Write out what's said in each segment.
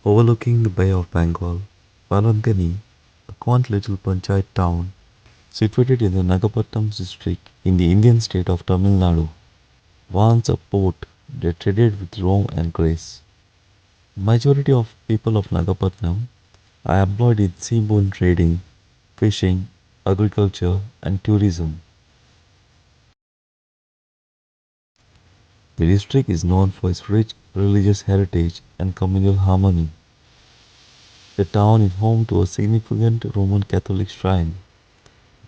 Overlooking the Bay of Bengal, Velankanni, a quaint little panchayat town situated in the Nagapattinam district in the Indian state of Tamil Nadu, once a port that traded with Rome and Greece. Majority of people of Nagapattinam are employed in seaborne trading, fishing, agriculture, and tourism. The district is known for its rich religious heritage and communal harmony. The town is home to a significant Roman Catholic shrine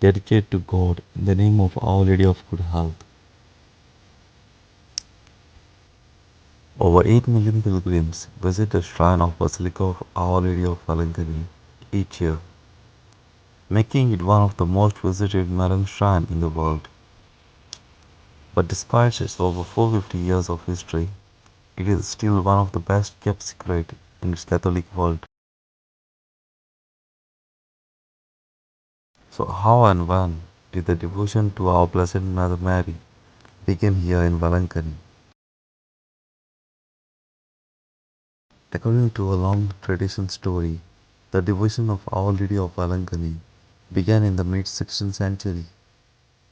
dedicated to God in the name of Our Lady of Good Health. Over 8 million pilgrims visit the shrine of Basilica of Our Lady of Velankanni each year, making it one of the most visited Marian shrines in the world. But despite its over 450 years of history, it is still one of the best kept secret in its Catholic world. So how and when did the devotion to our Blessed Mother Mary begin here in Velankanni? According to a long tradition story, the devotion of Our Lady of Velankanni began in the mid-16th century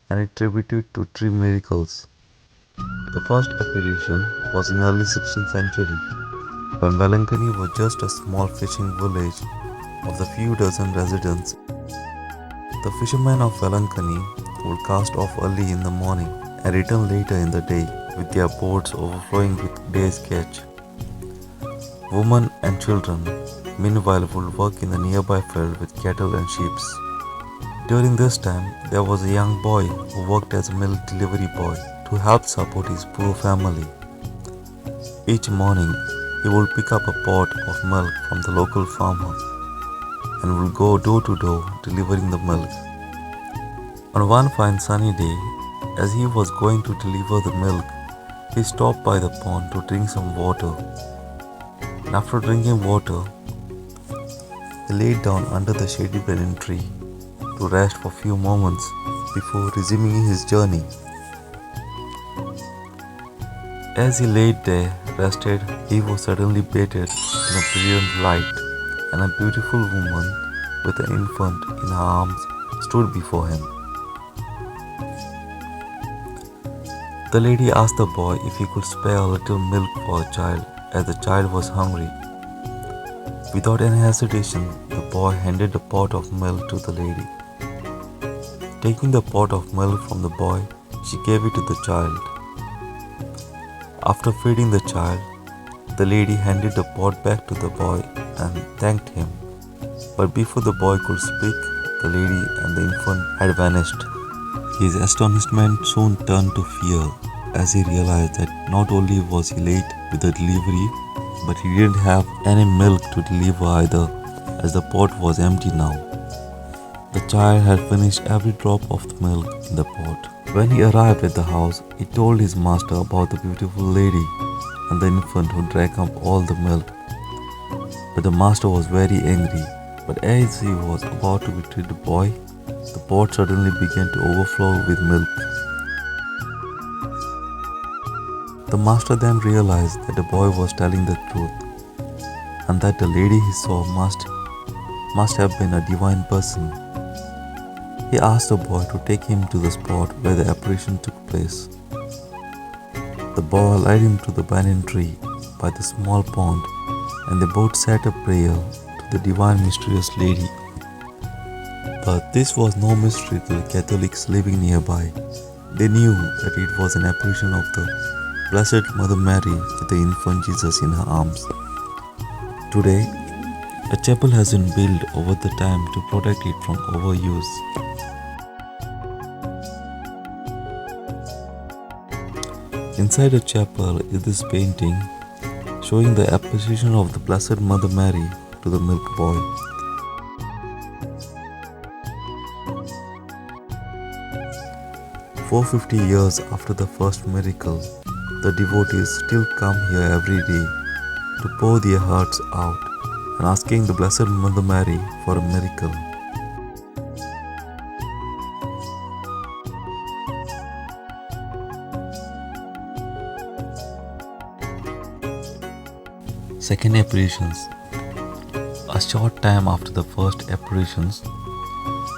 and it attributed to three miracles. The first apparition was in early 16th century when Velankanni was just a small fishing village of the few dozen residents. The fishermen of Velankanni would cast off early in the morning and return later in the day with their boats overflowing with day's catch. Women and children, meanwhile, would work in the nearby field with cattle and sheep. During this time, there was a young boy who worked as a milk delivery boy to help support his poor family. Each morning, he would pick up a pot of milk from the local farmer and would go door to door delivering the milk. On one fine sunny day, as he was going to deliver the milk, he stopped by the pond to drink some water. And after drinking water, he laid down under the shady banyan tree to rest for a few moments before resuming his journey. As he laid there, rested, he was suddenly bathed in a brilliant light, and a beautiful woman with an infant in her arms stood before him. The lady asked the boy if he could spare a little milk for her child, as the child was hungry. Without any hesitation, the boy handed the pot of milk to the lady. Taking the pot of milk from the boy, she gave it to the child. After feeding the child, the lady handed the pot back to the boy and thanked him. But before the boy could speak, the lady and the infant had vanished. His astonishment soon turned to fear as he realized that not only was he late with the delivery, but he didn't have any milk to deliver either, as the pot was empty now. The child had finished every drop of the milk in the pot. When he arrived at the house, he told his master about the beautiful lady and the infant who drank up all the milk. But the master was very angry. But as he was about to betray the boy, the pot suddenly began to overflow with milk. The master then realized that the boy was telling the truth and that the lady he saw must have been a divine person. He asked the boy to take him to the spot where the apparition took place. The boy led him to the banyan tree by the small pond, and they both said a prayer to the divine mysterious lady. But this was no mystery to the Catholics living nearby. They knew that it was an apparition of the Blessed Mother Mary with the infant Jesus in her arms. Today, a chapel has been built over the time to protect it from overuse. Inside the chapel is this painting showing the apparition of the Blessed Mother Mary to the milk boy. For 450 years after the first miracle, the devotees still come here every day to pour their hearts out and asking the Blessed Mother Mary for a miracle. Second apparitions. A short time after the first apparitions,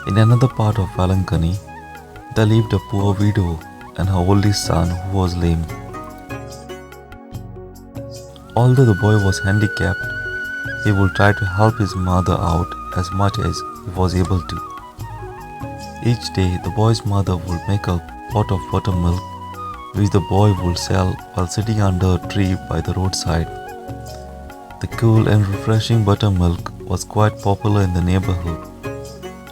in another part of Velankanni, there lived a poor widow and her oldest son who was lame. Although the boy was handicapped, he would try to help his mother out as much as he was able to. Each day, the boy's mother would make a pot of buttermilk, which the boy would sell while sitting under a tree by the roadside. The cool and refreshing buttermilk was quite popular in the neighborhood,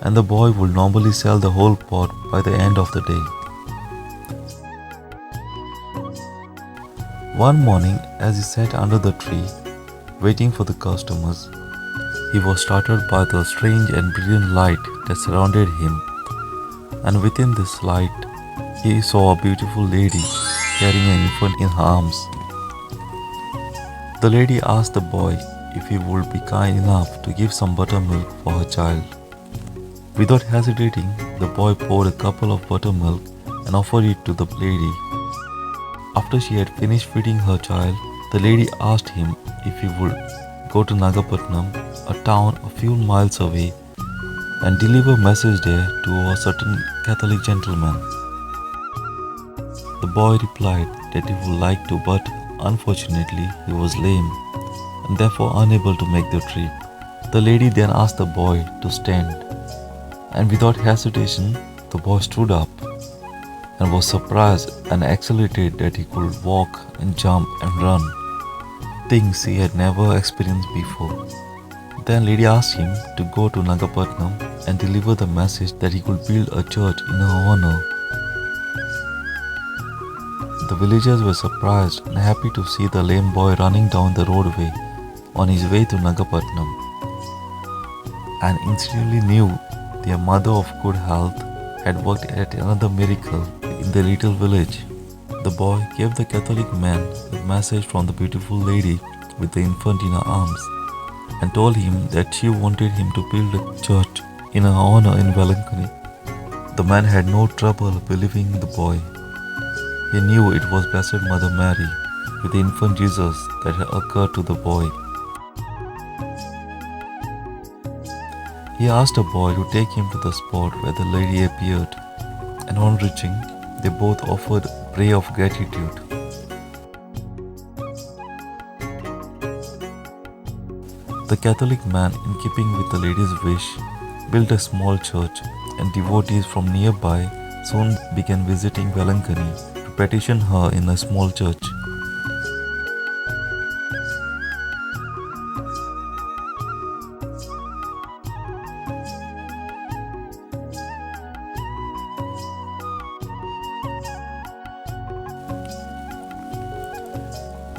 and the boy would normally sell the whole pot by the end of the day. One morning, as he sat under the tree, waiting for the customers, he was startled by the strange and brilliant light that surrounded him, and within this light, he saw a beautiful lady carrying an infant in her arms. The lady asked the boy if he would be kind enough to give some buttermilk for her child. Without hesitating, the boy poured a couple of buttermilk and offered it to the lady. After she had finished feeding her child, the lady asked him if he would go to Nagapatnam, a town a few miles away, and deliver a message there to a certain Catholic gentleman. The boy replied that he would like to, but unfortunately he was lame and therefore unable to make the trip. The lady then asked the boy to stand, and without hesitation, the boy stood up and was surprised and exhilarated that he could walk and jump and run, things he had never experienced before. Then lady asked him to go to Nagapatnam and deliver the message that he could build a church in her honor. The villagers were surprised and happy to see the lame boy running down the roadway on his way to Nagapatnam, and instantly knew their mother of good health had worked at another miracle in the little village. The boy gave the Catholic man the message from the beautiful lady with the infant in her arms and told him that she wanted him to build a church in her honor in Velankanni. The man had no trouble believing the boy. He knew it was Blessed Mother Mary with the infant Jesus that had occurred to the boy. He asked a boy to take him to the spot where the lady appeared, and on reaching, they both offered a prayer of gratitude. The Catholic man, in keeping with the lady's wish, built a small church, and devotees from nearby soon began visiting Velankanni to petition her in a small church.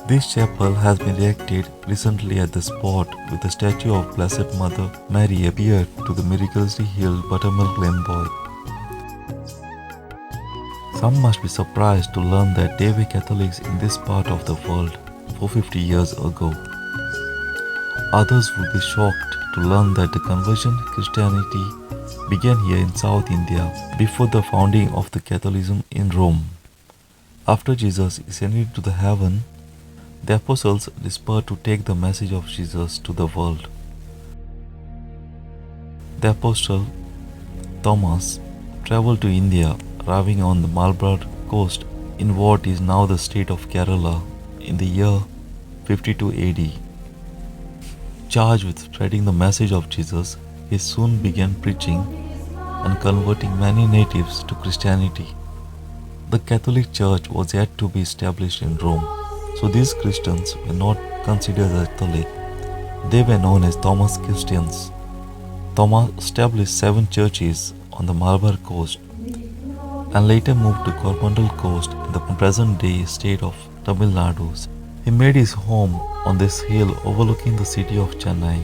This chapel has been erected recently at the spot where the statue of Blessed Mother Mary appeared to the miraculously healed buttermilk lame boy. Some must be surprised to learn that they were Catholics in this part of the world 450 years ago. Others would be shocked to learn that the conversion to Christianity began here in South India before the founding of the Catholicism in Rome. After Jesus ascended to the heaven, the apostles dispersed to take the message of Jesus to the world. The apostle Thomas traveled to India, arriving on the Malabar coast in what is now the state of Kerala in the year 52 AD. Charged with spreading the message of Jesus, he soon began preaching and converting many natives to Christianity. The Catholic Church was yet to be established in Rome, so these Christians were not considered as Catholic. They were known as Thomas Christians. Thomas established 7 churches on the Malabar coast and later moved to Coromandel coast in the present-day state of Tamil Nadu. He made his home on this hill overlooking the city of Chennai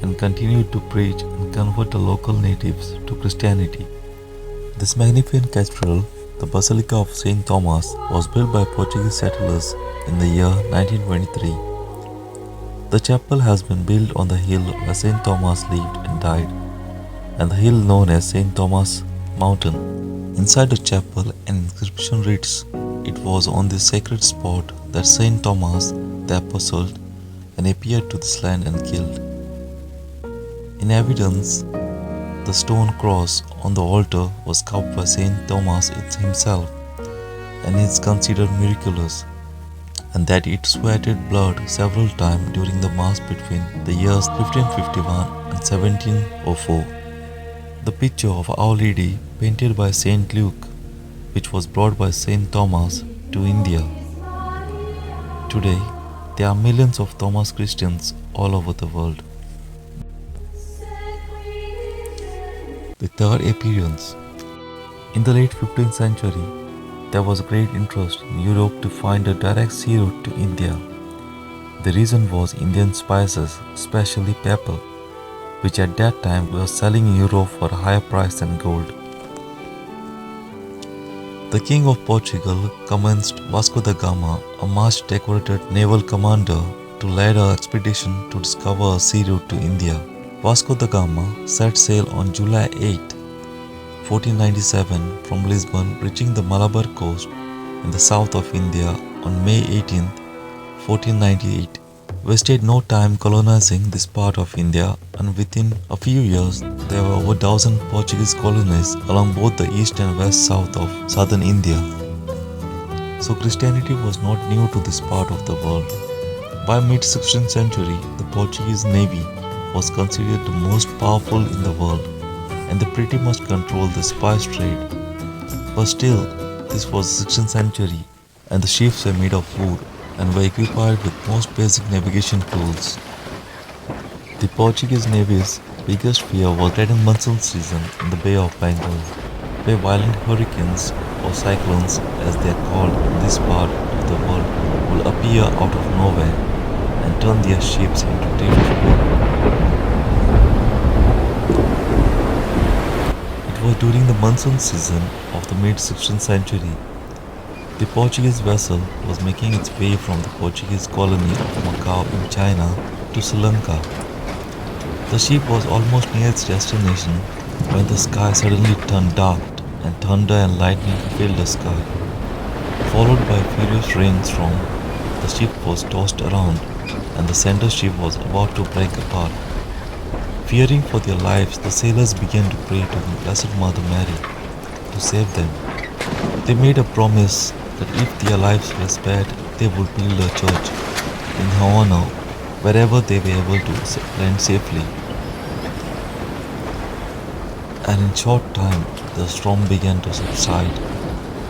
and continued to preach and convert the local natives to Christianity. This magnificent cathedral, the Basilica of St. Thomas, was built by Portuguese settlers in the year 1923. The chapel has been built on the hill where St. Thomas lived and died, and the hill known as St. Thomas Mountain. Inside the chapel, an inscription reads, "It was on this sacred spot that St. Thomas the Apostle and appeared to this land and killed." In evidence, the stone cross on the altar was carved by Saint Thomas himself and is considered miraculous, and that it sweated blood several times during the Mass between the years 1551 and 1704. The picture of Our Lady painted by Saint Luke, which was brought by Saint Thomas to India. Today, there are millions of Thomas Christians all over the world. The third appearance. In the late 15th century, there was great interest in Europe to find a direct sea route to India. The reason was Indian spices, especially pepper, which at that time were selling in Europe for a higher price than gold. The King of Portugal commenced Vasco da Gama, a much-decorated naval commander, to lead an expedition to discover a sea route to India. Vasco da Gama set sail on July 8, 1497 from Lisbon, reaching the Malabar coast in the south of India on May 18, 1498. Wasted no time colonizing this part of India, and within a few years there were over a dozen Portuguese colonies along both the east and west south of southern India. So Christianity was not new to this part of the world. By mid-16th century, the Portuguese navy was considered the most powerful in the world, and they pretty much controlled the spice trade. But still, this was the 16th century, and the ships were made of wood and were equipped with most basic navigation tools. The Portuguese Navy's biggest fear was the threatened monsoon season in the Bay of Bengal, where violent hurricanes or cyclones, as they are called in this part of the world, will appear out of nowhere and turn their ships into driftwood. It was during the monsoon season of the mid-16th century. The Portuguese vessel was making its way from the Portuguese colony of Macau in China to Sri Lanka. The ship was almost near its destination when the sky suddenly turned dark and thunder and lightning filled the sky. Followed by a furious rainstorm, the ship was tossed around and the center ship was about to break apart. Fearing for their lives, the sailors began to pray to the Blessed Mother Mary to save them. They made a promise that if their lives were spared, they would build a church in her honor wherever they were able to land safely. And in short time, the storm began to subside,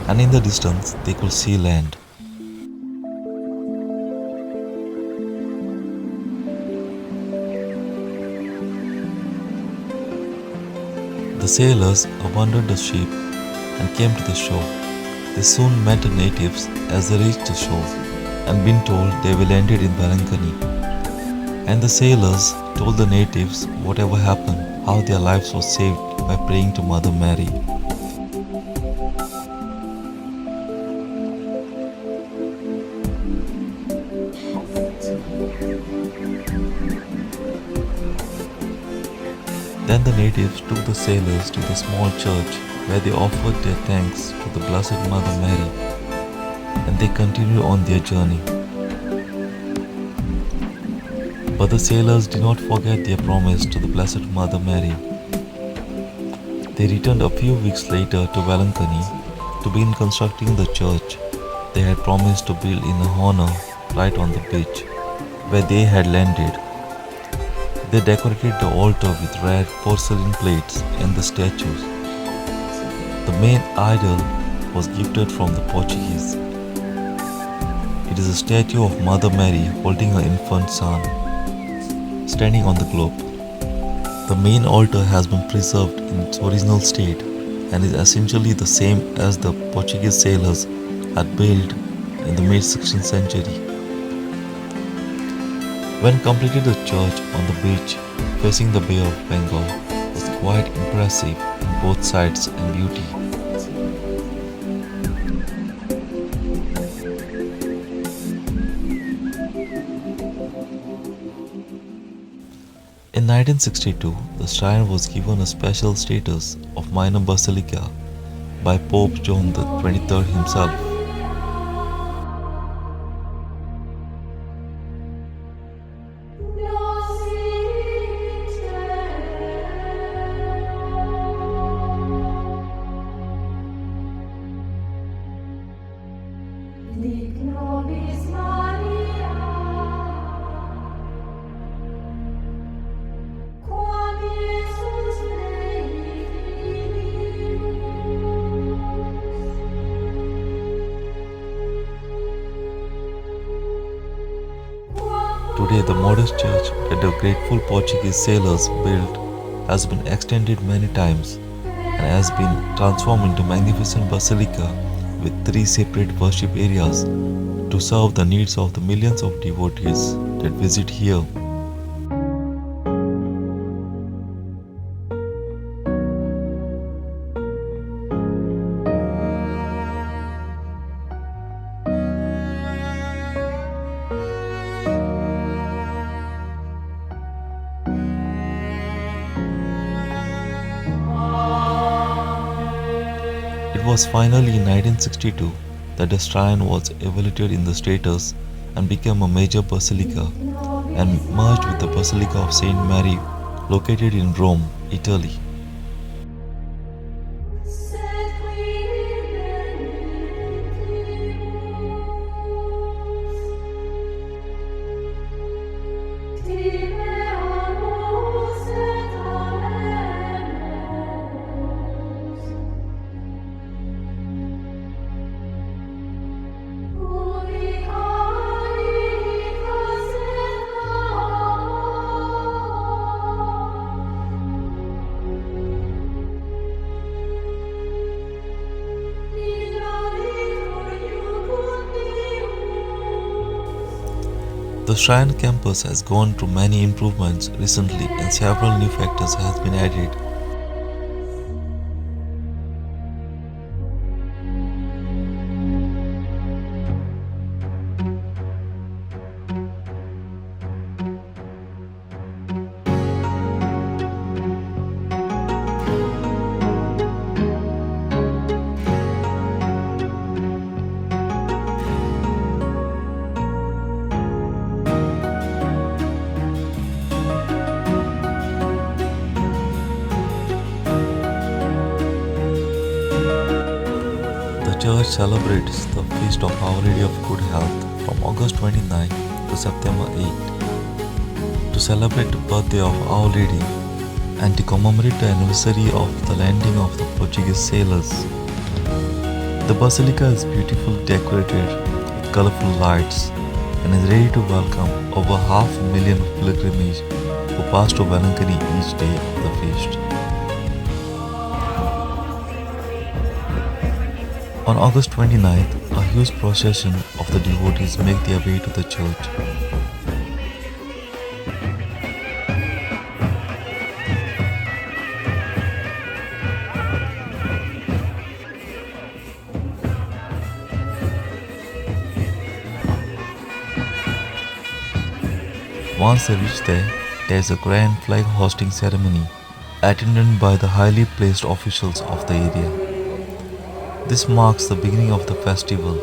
and in the distance they could see land. The sailors abandoned the ship and came to the shore. They soon met the natives as they reached the shore and been told they were landed in Velankanni. And the sailors told the natives whatever happened, how their lives were saved by praying to Mother Mary. Then the natives took the sailors to the small church where they offered their thanks to the Blessed Mother Mary, and they continued on their journey. But the sailors did not forget their promise to the Blessed Mother Mary. They returned a few weeks later to Velankanni to begin constructing the church they had promised to build in her honor right on the beach where they had landed. They decorated the altar with rare porcelain plates and the statues. The main idol was gifted from the Portuguese. It is a statue of Mother Mary holding her infant son, standing on the globe. The main altar has been preserved in its original state and is essentially the same as the Portuguese sailors had built in the mid-16th century. When completed, the church on the beach facing the Bay of Bengal was quite impressive in both size and beauty. In 1962, the shrine was given a special status of minor basilica by Pope John XXIII himself. Today, the modest church that the grateful Portuguese sailors built has been extended many times and has been transformed into magnificent basilica with three separate worship areas to serve the needs of the millions of devotees that visit here. It was finally in 1962 that the shrine was evaluated in the status and became a major basilica and merged with the Basilica of Saint Mary located in Rome, Italy. The Shrine campus has gone through many improvements recently and several new factors have been added. The church celebrates the feast of Our Lady of Good Health from August 29 to September 8 to celebrate the birthday of Our Lady and to commemorate the anniversary of the landing of the Portuguese sailors. The basilica is beautifully decorated with colorful lights and is ready to welcome over 500,000 pilgrims who pass to Velankanni each day of the feast. On August 29th, a huge procession of the devotees make their way to the church. Once they reach there is a grand flag hosting ceremony attended by the highly placed officials of the area. This marks the beginning of the festival.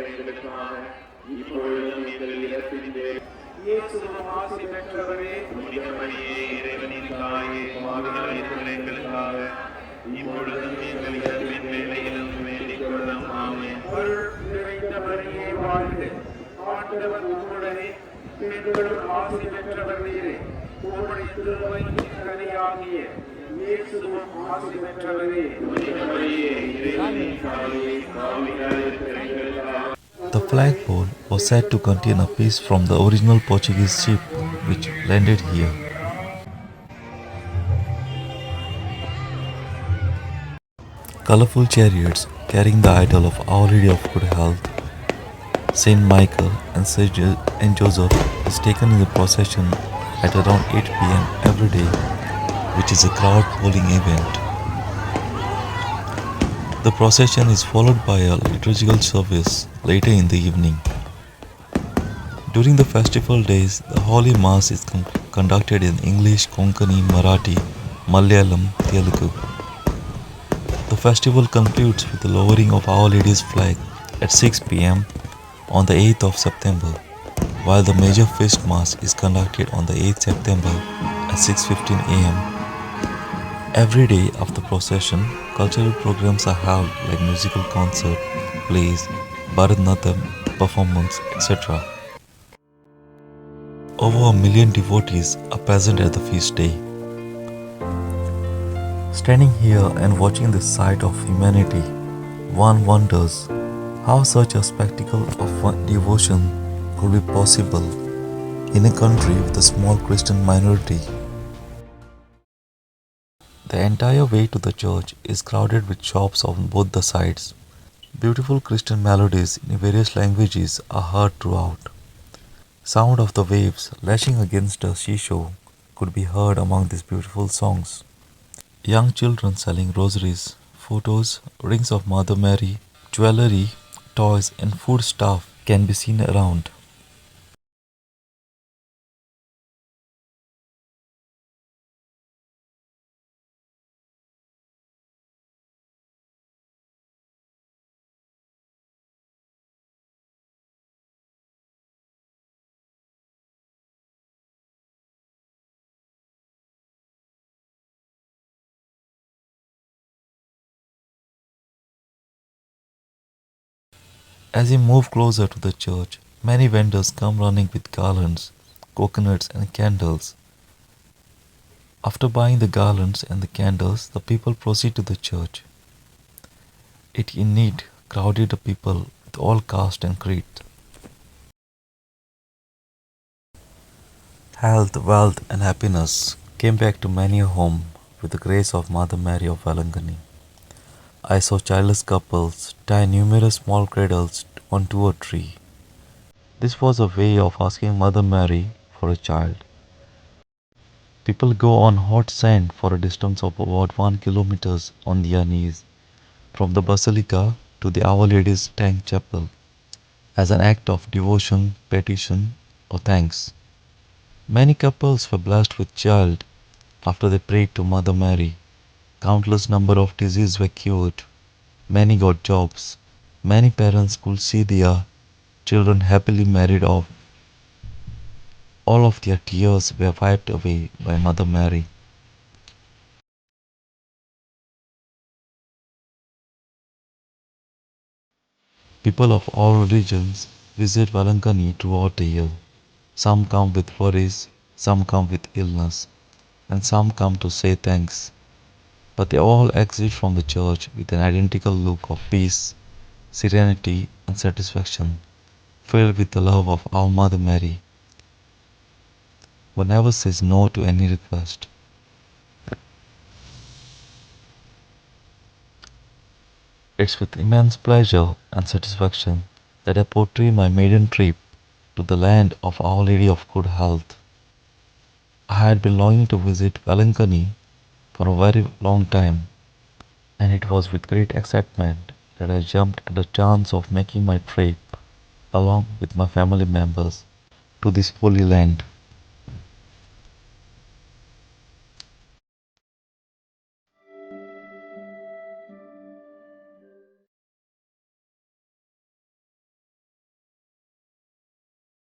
எங்களுக்காக இப்பொழுதும் எங்கள் இறப்பின் வேலை இயேசுவும் ஆசி பெற்றவரே புனித மரியே இறைவனின் தாயே பாவிகளாய் இருக்கிற எங்களுக்காக இப்பொழுதும் எங்கள் இறப்பின் வேலையிலும் வேண்டிக் கொள்ளும் ஆமென். அருள் நிறைந்த மரியே வாழ்க, ஆண்டவர் உம்முடனே பெண்களுள் ஆசி பெற்றவர் நீரே. உம்முடைய திருவயிற்றின் கனியாகிய இயேசுவும் ஆசி பெற்றவரே. புனித மரியே இறைவனின் தாயே பாவிகளாய் இருக்கிற எங்களுக்காக The flagpole was said to contain a piece from the original Portuguese ship which landed here. Colorful chariots carrying the idol of Our Lady of Good Health, Saint Michael and Saint Joseph is taken in the procession at around 8 p.m. every day, which is a crowd pulling event. The procession is followed by a liturgical service later in the evening. During the festival days, the Holy Mass is conducted in English, Konkani, Marathi, Malayalam, Telugu. The festival concludes with the lowering of Our Lady's flag at 6 p.m. on the 8th of September, while the major feast mass is conducted on the 8th September at 6:15 a.m. Every day of the procession, cultural programs are held like musical concert, plays, Bharatanatyam performance, etc. Over 1 million devotees are present at the feast day. Standing here and watching this sight of humanity, one wonders how such a spectacle of devotion could be possible in a country with a small Christian minority. The entire way to the church is crowded with shops on both the sides. Beautiful Christian melodies in various languages are heard throughout. Sound of the waves lashing against the seashore could be heard among these beautiful songs. Young children selling rosaries, photos, rings of Mother Mary, jewelry, toys and food stuff can be seen around. As you move closer to the church, many vendors come running with garlands, coconuts and candles. After buying the garlands and the candles, the people proceed to the church. It indeed crowded people with all caste and creed. Health, wealth and happiness came back to many a home with the grace of Mother Mary of Velankanni. I saw childless couples tie numerous small cradles onto a tree. This was a way of asking Mother Mary for a child. People go on hot sand for a distance of about 1 kilometer on their knees from the Basilica to the Our Lady's Tank Chapel as an act of devotion, petition, or thanks. Many couples were blessed with child after they prayed to Mother Mary. Countless number of diseases were cured. Many got jobs. Many parents could see their children happily married off. All of their tears were wiped away by Mother Mary. People of all religions visit Velankanni throughout the year. Some come with worries, some come with illness, and some come to say thanks. But they all exit from the church with an identical look of peace, serenity, and satisfaction, filled with the love of our Mother Mary, who never says no to any request. It's with immense pleasure and satisfaction that I portray my maiden trip to the land of Our Lady of Good Health. I had been longing to visit Velankanni for a very long time, and it was with great excitement that I jumped at the chance of making my trip along with my family members to this holy land.